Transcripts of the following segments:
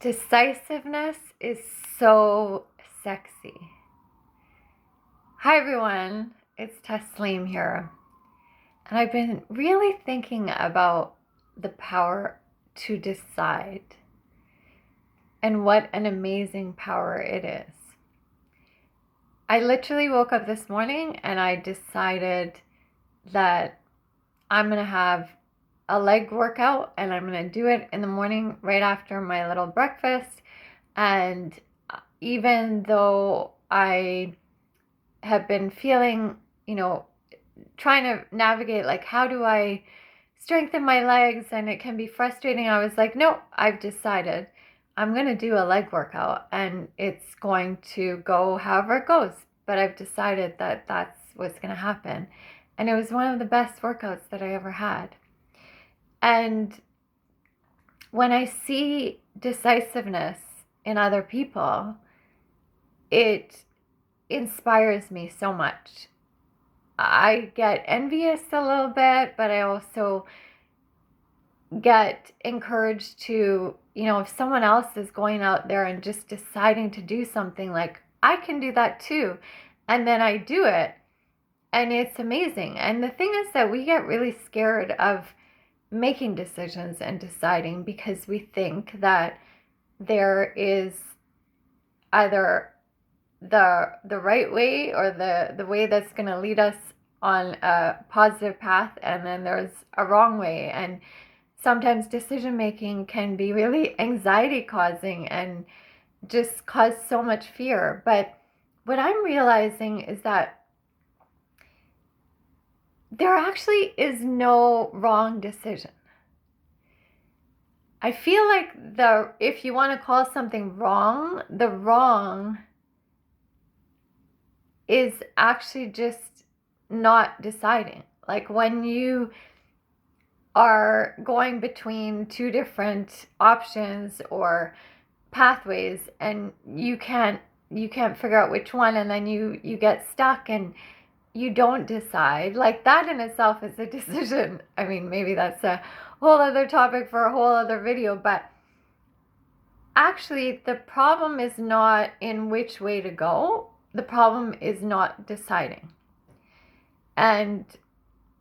Decisiveness is so sexy. Hi everyone, it's Tasleem here. And I've been really thinking about the power to decide and what an amazing power it is. I literally woke up this morning and I decided that I'm going to have a leg workout and I'm going to do it in the morning right after my little breakfast. And even though I have been feeling, trying to navigate like how do I strengthen my legs, and it can be frustrating. I was like, no, I've decided I'm going to do a leg workout and it's going to go however it goes. But I've decided that that's what's going to happen. And it was one of the best workouts that I ever had. And when I see decisiveness in other people, it inspires me so much. I get envious a little bit, but I also get encouraged to, if someone else is going out there and just deciding to do something, like I can do that too. And then I do it and it's amazing. And the thing is that we get really scared of making decisions and deciding because we think that there is either the right way or the way that's going to lead us on a positive path, and then there's a wrong way. And sometimes decision making can be really anxiety causing and just cause so much fear. But what I'm realizing is that there actually is no wrong decision. I feel like if you want to call something wrong, the wrong is actually just not deciding. Like when you are going between two different options or pathways and you can't figure out which one, and then you get stuck and you don't decide, like that in itself is a decision. I mean, maybe that's a whole other topic for a whole other video, but actually the problem is not in which way to go. The problem is not deciding. And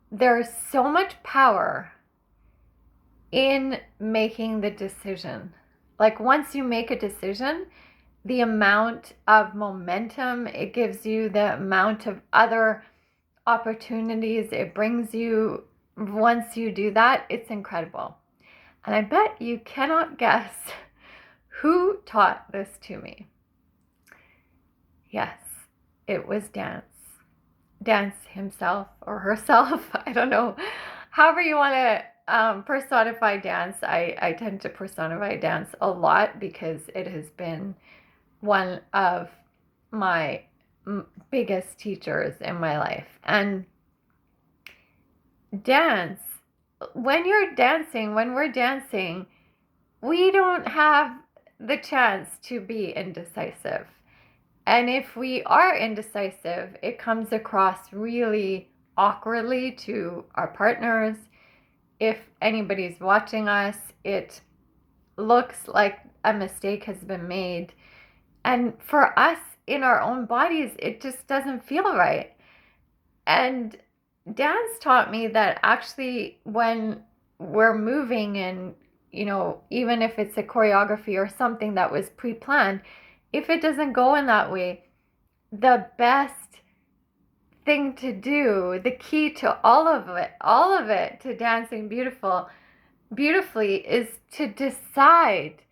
there's so much power in making the decision. Like once you make a decision, the amount of momentum it gives you, the amount of other opportunities it brings you once you do that, it's incredible. And I bet you cannot guess who taught this to me. Yes, it was Dance. Dance himself or herself. I don't know. However you want to personify Dance. I tend to personify Dance a lot because it has been one of my biggest teachers in my life. And dance, when we're dancing, we don't have the chance to be indecisive. And if we are indecisive, it comes across really awkwardly to our partners. If anybody's watching us, it looks like a mistake has been made. And for us in our own bodies, it just doesn't feel right. And Dance taught me that actually when we're moving and, even if it's a choreography or something that was pre-planned, if it doesn't go in that way, the best thing to do, the key to all of it to dancing beautifully is to decide,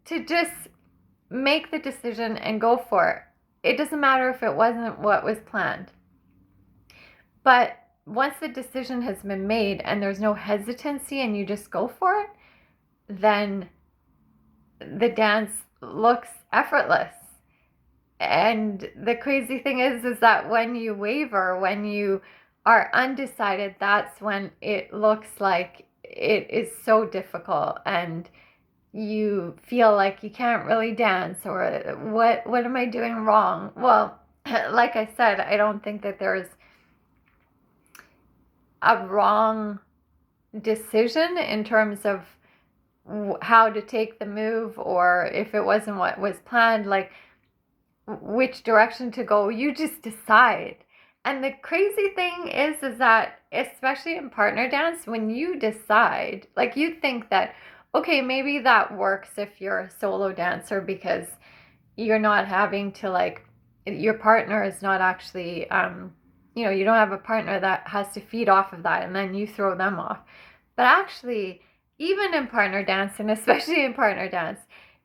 to just make the decision and go for it. It doesn't matter if it wasn't what was planned. But once the decision has been made and there's no hesitancy and you just go for it, then the dance looks effortless. And the crazy thing is that when you waver, when you are undecided, that's when it looks like it is so difficult and you feel like you can't really dance, or what am I doing wrong? Well, like I said, I don't think that there's a wrong decision in terms of how to take the move, or if it wasn't what was planned, like which direction to go. You just decide. And the crazy thing is that especially in partner dance, when you decide, like you think that, okay, maybe that works if you're a solo dancer because you're not having to like, your partner is not actually, you don't have a partner that has to feed off of that and then you throw them off. But actually, even in partner dance, and especially in partner dance,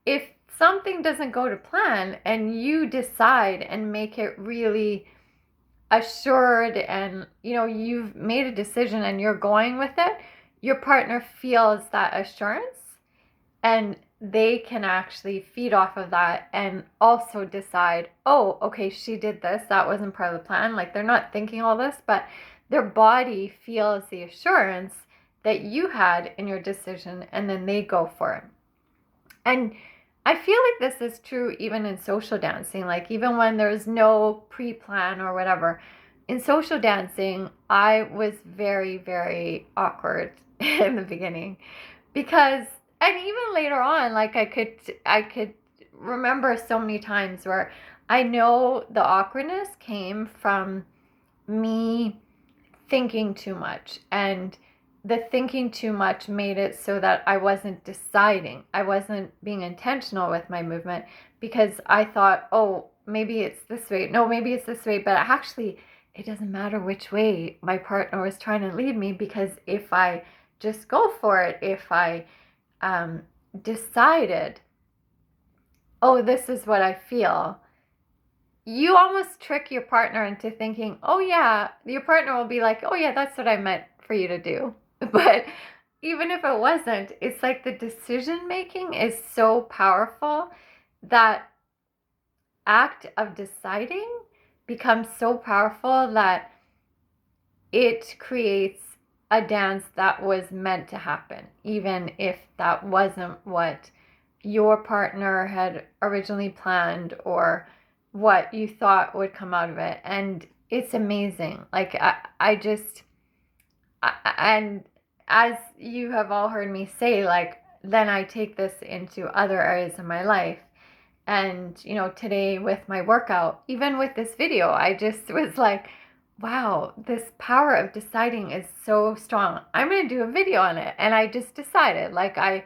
if something doesn't go to plan and you decide and make it really assured, and you've made a decision and you're going with it, your partner feels that assurance, and they can actually feed off of that and also decide, oh, okay, she did this, that wasn't part of the plan. Like, they're not thinking all this, but their body feels the assurance that you had in your decision, and then they go for it. And I feel like this is true even in social dancing, like even when there's no pre-plan or whatever. In social dancing, I was very, very awkward in the beginning because, and even later on, like I could remember so many times where I know the awkwardness came from me thinking too much, and the thinking too much made it so that I wasn't deciding. I wasn't being intentional with my movement because I thought, oh, maybe it's this way. No, maybe it's this way. But actually, it doesn't matter which way my partner was trying to lead me, because if I just go for it, if I decided, oh, this is what I feel, you almost trick your partner into thinking, oh yeah, your partner will be like, oh yeah, that's what I meant for you to do. But even if it wasn't, it's like the decision making is so powerful. That act of deciding becomes so powerful that it creates a dance that was meant to happen, even if that wasn't what your partner had originally planned or what you thought would come out of it. And it's amazing. Like, and as you have all heard me say, like, then I take this into other areas of my life. And, today with my workout, even with this video, I just was like, wow, this power of deciding is so strong. I'm going to do a video on it. And I just decided, like, I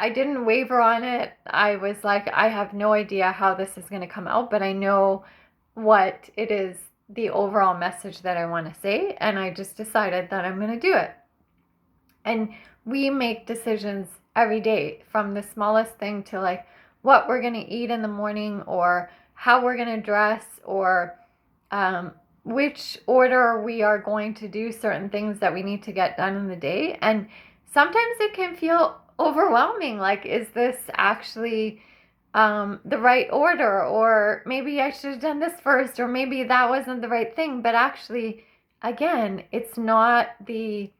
didn't waver on it. I was like, I have no idea how this is going to come out, but I know what it is, the overall message that I want to say. And I just decided that I'm going to do it. And we make decisions every day, from the smallest thing to like what we're going to eat in the morning, or how we're going to dress, or which order we are going to do certain things that we need to get done in the day. And sometimes it can feel overwhelming. Like, is this actually the right order? Or maybe I should have done this first, or maybe that wasn't the right thing. But actually, again, it's not the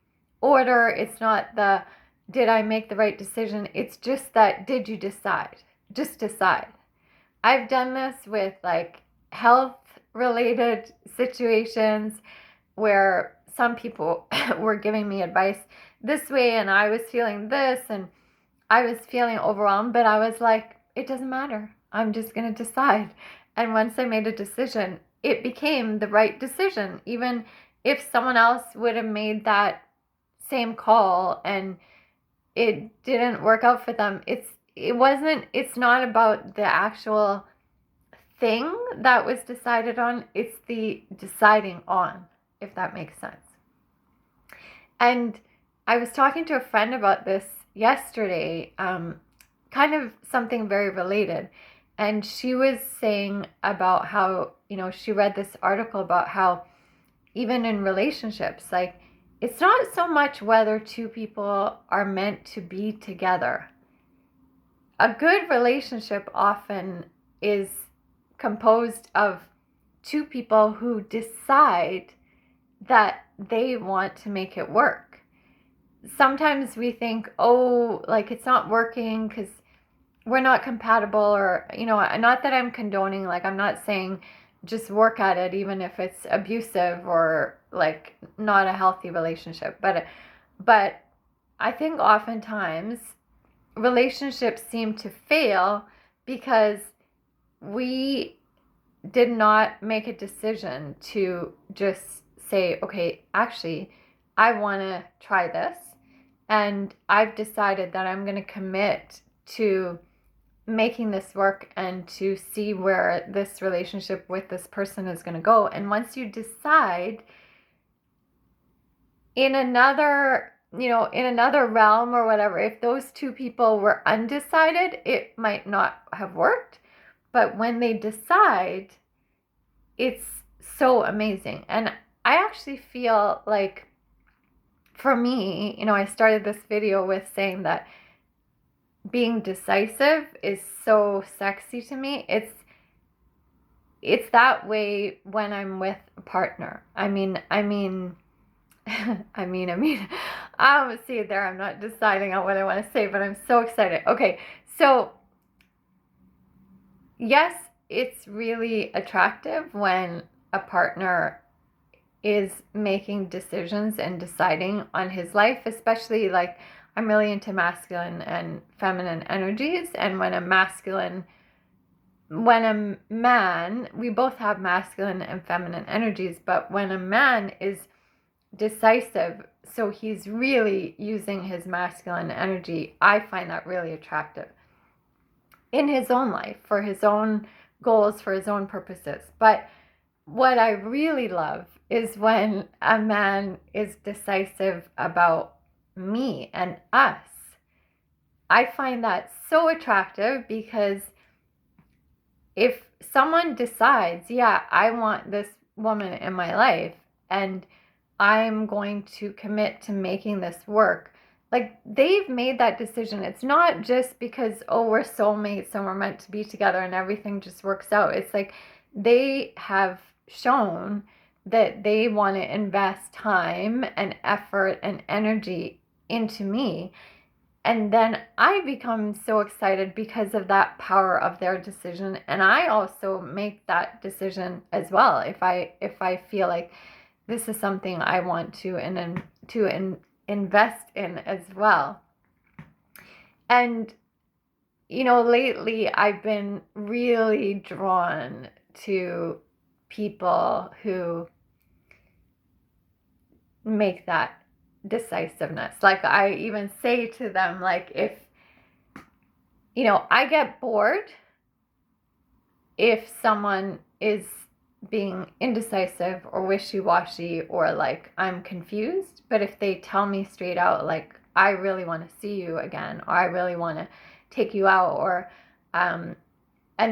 order. It's not the, did I make the right decision? It's just that, did you decide? Just decide. I've done this with like health related situations where some people were giving me advice this way, and I was feeling this, and I was feeling overwhelmed, but I was like, it doesn't matter. I'm just going to decide. And once I made a decision, it became the right decision. Even if someone else would have made that same call and it didn't work out for them, it's not about the actual thing that was decided on, it's the deciding on, if that makes sense. And I was talking to a friend about this yesterday, kind of something very related. And she was saying about how, she read this article about how even in relationships, like, it's not so much whether two people are meant to be together. A good relationship often is composed of two people who decide that they want to make it work. Sometimes we think, oh, like, it's not working because we're not compatible, or, not that I'm condoning, like, I'm not saying just work at it even if it's abusive or like not a healthy relationship, but I think oftentimes relationships seem to fail because we did not make a decision to just say, okay, actually, I want to try this. And I've decided that I'm going to commit to making this work and to see where this relationship with this person is going to go. And once you decide in another, in another realm or whatever, if those two people were undecided, it might not have worked. But when they decide, it's so amazing. And I actually feel like, for me, I started this video with saying that being decisive is so sexy to me. It's that way when I'm with a partner. I mean, see there, I'm not deciding on what I want to say, but I'm so excited. Okay, so yes, it's really attractive when a partner is making decisions and deciding on his life, especially like I'm really into masculine and feminine energies. And when a man, we both have masculine and feminine energies, but when a man is decisive, so he's really using his masculine energy, I find that really attractive in his own life, for his own goals, for his own purposes. But what I really love is when a man is decisive about me and us. I find that so attractive because if someone decides, yeah, I want this woman in my life and I'm going to commit to making this work, like they've made that decision. It's not just because, oh, we're soulmates and we're meant to be together and everything just works out. It's like they have shown that they want to invest time and effort and energy into me. And then I become so excited because of that power of their decision. And I also make that decision as well. If I feel like this is something I want to invest in as well. And lately I've been really drawn to people who make that decisiveness. Like I even say to them, like, if I get bored if someone is being indecisive or wishy-washy or like I'm confused, but if they tell me straight out, like, I really want to see you again, or I really want to take you out, or and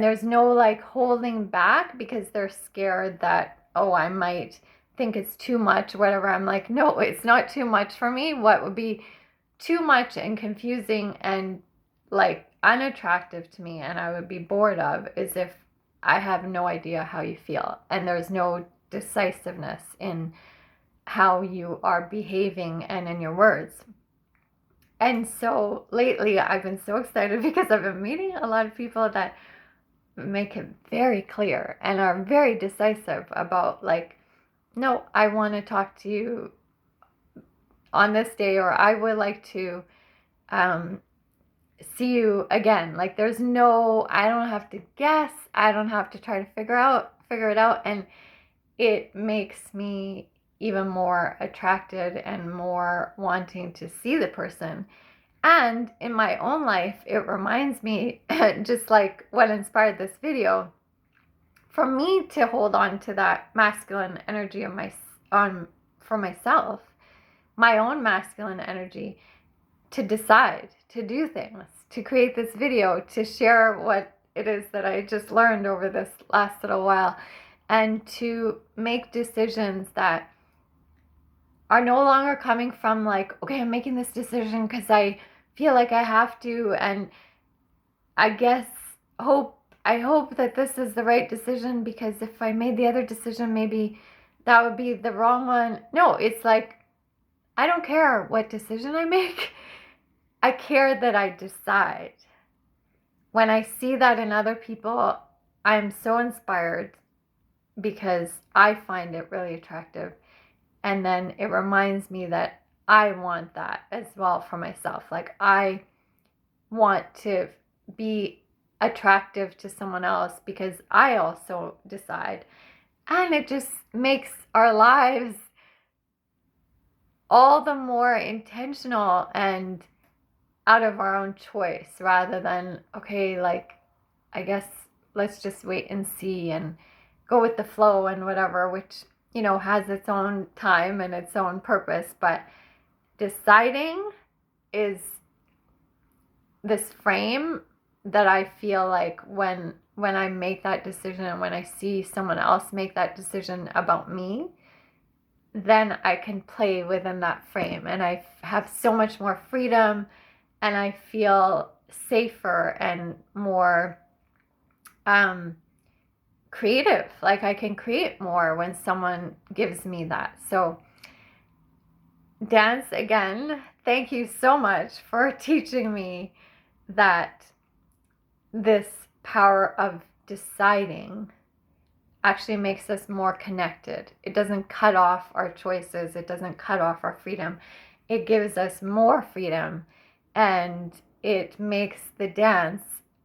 there's no like holding back because they're scared that, oh, I might think it's too much, whatever. I'm like, no, it's not too much for me. What would be too much and confusing and like unattractive to me and I would be bored of is if I have no idea how you feel and there's no decisiveness in how you are behaving and in your words. And so lately I've been so excited because I've been meeting a lot of people that make it very clear and are very decisive about, like, no, I want to talk to you on this day, or I would like to see you again. Like, there's no, I don't have to guess. I don't have to try to figure it out. And it makes me even more attracted and more wanting to see the person. And in my own life, it reminds me, just like what inspired this video, for me to hold on to that masculine energy of for myself, my own masculine energy, to decide, to do things, to create this video, to share what it is that I just learned over this last little while, and to make decisions that are no longer coming from like, okay, I'm making this decision because I feel like I have to, and I guess I hope that this is the right decision because if I made the other decision, maybe that would be the wrong one. No, it's like, I don't care what decision I make. I care that I decide. When I see that in other people, I'm so inspired because I find it really attractive. And then it reminds me that I want that as well for myself. Like, I want to be attractive to someone else because I also decide. And it just makes our lives all the more intentional and out of our own choice rather than, okay, like, I guess let's just wait and see and go with the flow and whatever, which, has its own time and its own purpose. But deciding is this frame that I feel like when I make that decision and when I see someone else make that decision about me, then I can play within that frame and I have so much more freedom and I feel safer and more creative. Like, I can create more when someone gives me that. So, Dance, again, thank you so much for teaching me that this power of deciding actually makes us more connected. It doesn't cut off our choices. It doesn't cut off our freedom. It gives us more freedom, and it makes the dance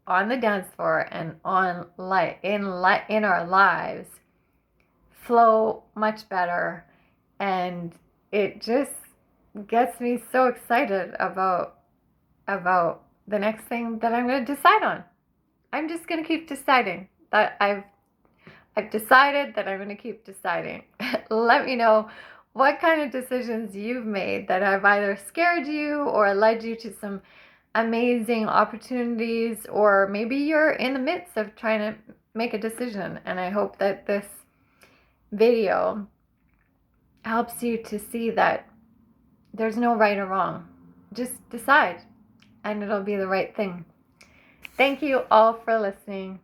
on the dance floor and in our lives flow much better. And it just gets me so excited about the next thing that I'm going to decide on. I'm just going to keep deciding. That I've decided that I'm going to keep deciding. Let me know what kind of decisions you've made that have either scared you or led you to some amazing opportunities, or maybe you're in the midst of trying to make a decision. And I hope that this video helps you to see that there's no right or wrong. Just decide, and it'll be the right thing. Thank you all for listening.